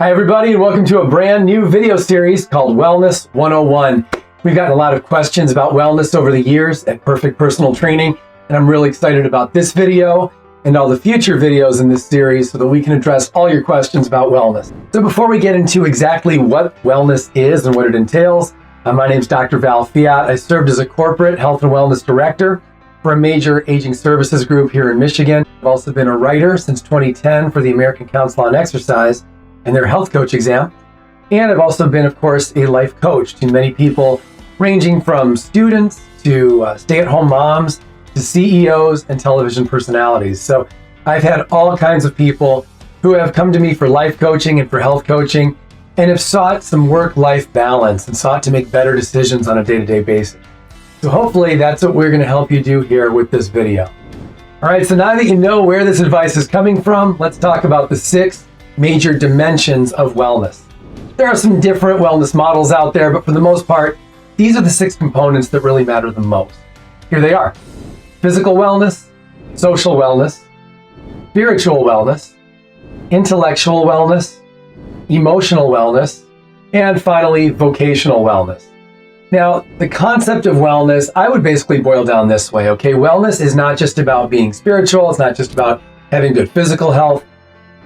Hi everybody, and welcome to a brand new video series called Wellness 101. We've gotten a lot of questions about wellness over the years at Perfect Personal Training, and I'm really excited about this video and all the future videos in this series so that we can address all your questions about wellness. So before we get into exactly what wellness is and what it entails, my name is Dr. Val Fiott. I served as a corporate health and wellness director for a major aging services group here in Michigan. I've also been a writer since 2010 for the American Council on Exercise and their health coach exam. And I've also been, of course, a life coach to many people, ranging from students to stay-at-home moms to CEOs and television personalities. So I've had all kinds of people who have come to me for life coaching and for health coaching and have sought some work-life balance and sought to make better decisions on a day-to-day basis. So hopefully that's what we're going to help you do here with this video. All right, so now that you know where this advice is coming from, let's talk about the 6 major dimensions of wellness. There are some different wellness models out there, but for the most part, these are the 6 components that really matter the most. Here they are: physical wellness, social wellness, spiritual wellness, intellectual wellness, emotional wellness, and finally, vocational wellness. Now, the concept of wellness, I would basically boil down this way, okay? Wellness is not just about being spiritual. It's not just about having good physical health.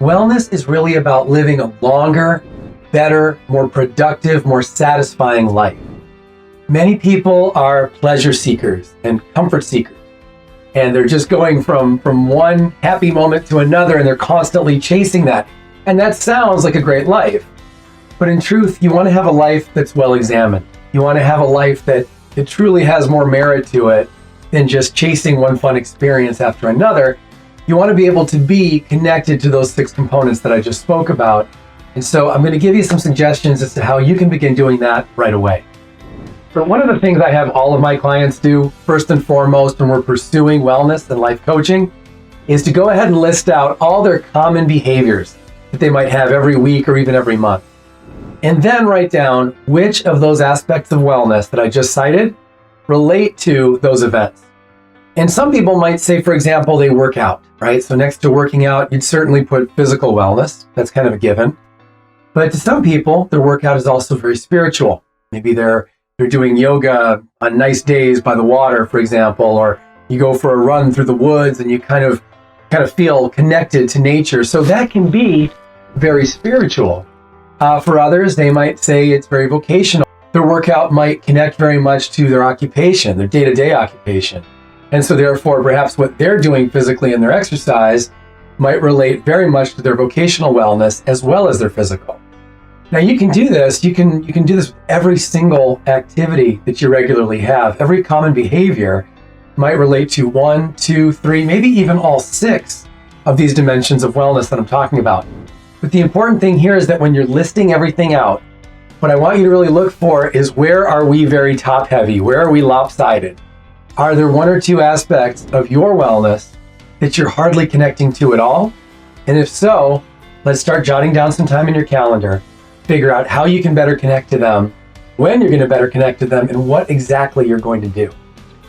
Wellness is really about living a longer, better, more productive, more satisfying life. Many people are pleasure seekers and comfort seekers, and they're just going from one happy moment to another, and they're constantly chasing that. And that sounds like a great life. But in truth, you want to have a life that's well examined. You want to have a life that truly has more merit to it than just chasing one fun experience after another. You want to be able to be connected to those 6 components that I just spoke about. And so I'm going to give you some suggestions as to how you can begin doing that right away. So one of the things I have all of my clients do, first and foremost, when we're pursuing wellness and life coaching, is to go ahead and list out all their common behaviors that they might have every week or even every month. And then write down which of those aspects of wellness that I just cited relate to those events. And some people might say, for example, they work out, right? So next to working out, you'd certainly put physical wellness. That's kind of a given. But to some people, their workout is also very spiritual. Maybe they're doing yoga on nice days by the water, for example, or you go for a run through the woods and you kind of feel connected to nature. So that can be very spiritual. For others, they might say it's very vocational. Their workout might connect very much to their occupation, their day-to-day occupation. And so therefore, perhaps what they're doing physically in their exercise might relate very much to their vocational wellness as well as their physical. Now you can do this, you can do this with every single activity that you regularly have. Every common behavior might relate to 1, 2, 3, maybe even all 6 of these dimensions of wellness that I'm talking about. But the important thing here is that when you're listing everything out, what I want you to really look for is, where are we very top heavy? Where are we lopsided? Are there 1 or 2 aspects of your wellness that you're hardly connecting to at all? And if so, let's start jotting down some time in your calendar, figure out how you can better connect to them, when you're going to better connect to them, and what exactly you're going to do.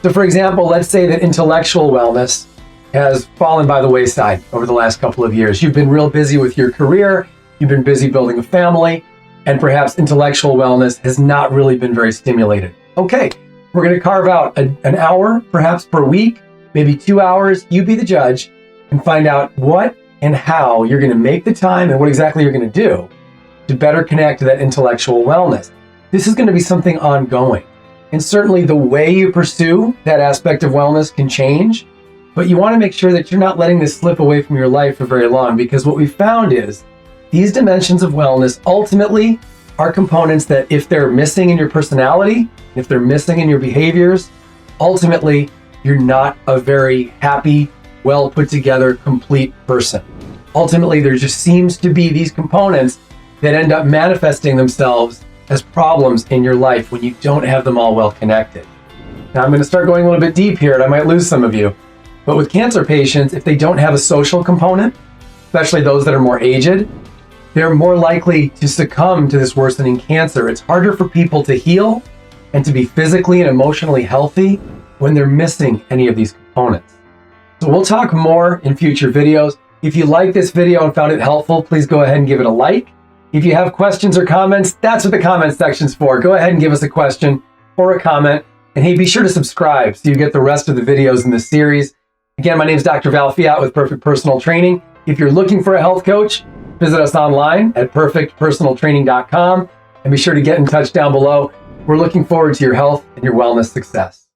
So for example, let's say that intellectual wellness has fallen by the wayside over the last couple of years. You've been real busy with your career, you've been busy building a family, and perhaps intellectual wellness has not really been very stimulated. Okay. We're going to carve out an hour, perhaps per week, maybe 2 hours. You be the judge and find out what and how you're going to make the time and what exactly you're going to do to better connect to that intellectual wellness. This is going to be something ongoing. And certainly the way you pursue that aspect of wellness can change, but you want to make sure that you're not letting this slip away from your life for very long, because what we found is these dimensions of wellness ultimately are components that, if they're missing in your personality, if they're missing in your behaviors, ultimately, you're not a very happy, well put together, complete person. Ultimately, there just seems to be these components that end up manifesting themselves as problems in your life when you don't have them all well connected. Now, I'm going to start going a little bit deep here, and I might lose some of you. But with cancer patients, if they don't have a social component, especially those that are more aged, they're more likely to succumb to this worsening cancer. It's harder for people to heal and to be physically and emotionally healthy when they're missing any of these components. So we'll talk more in future videos. If you like this video and found it helpful, please go ahead and give it a like. If you have questions or comments, that's what the comment section's for. Go ahead and give us a question or a comment. And hey, be sure to subscribe so you get the rest of the videos in this series. Again, my name is Dr. Val Fiott with Perfect Personal Training. If you're looking for a health coach, visit us online at perfectpersonaltraining.com and be sure to get in touch down below. We're looking forward to your health and your wellness success.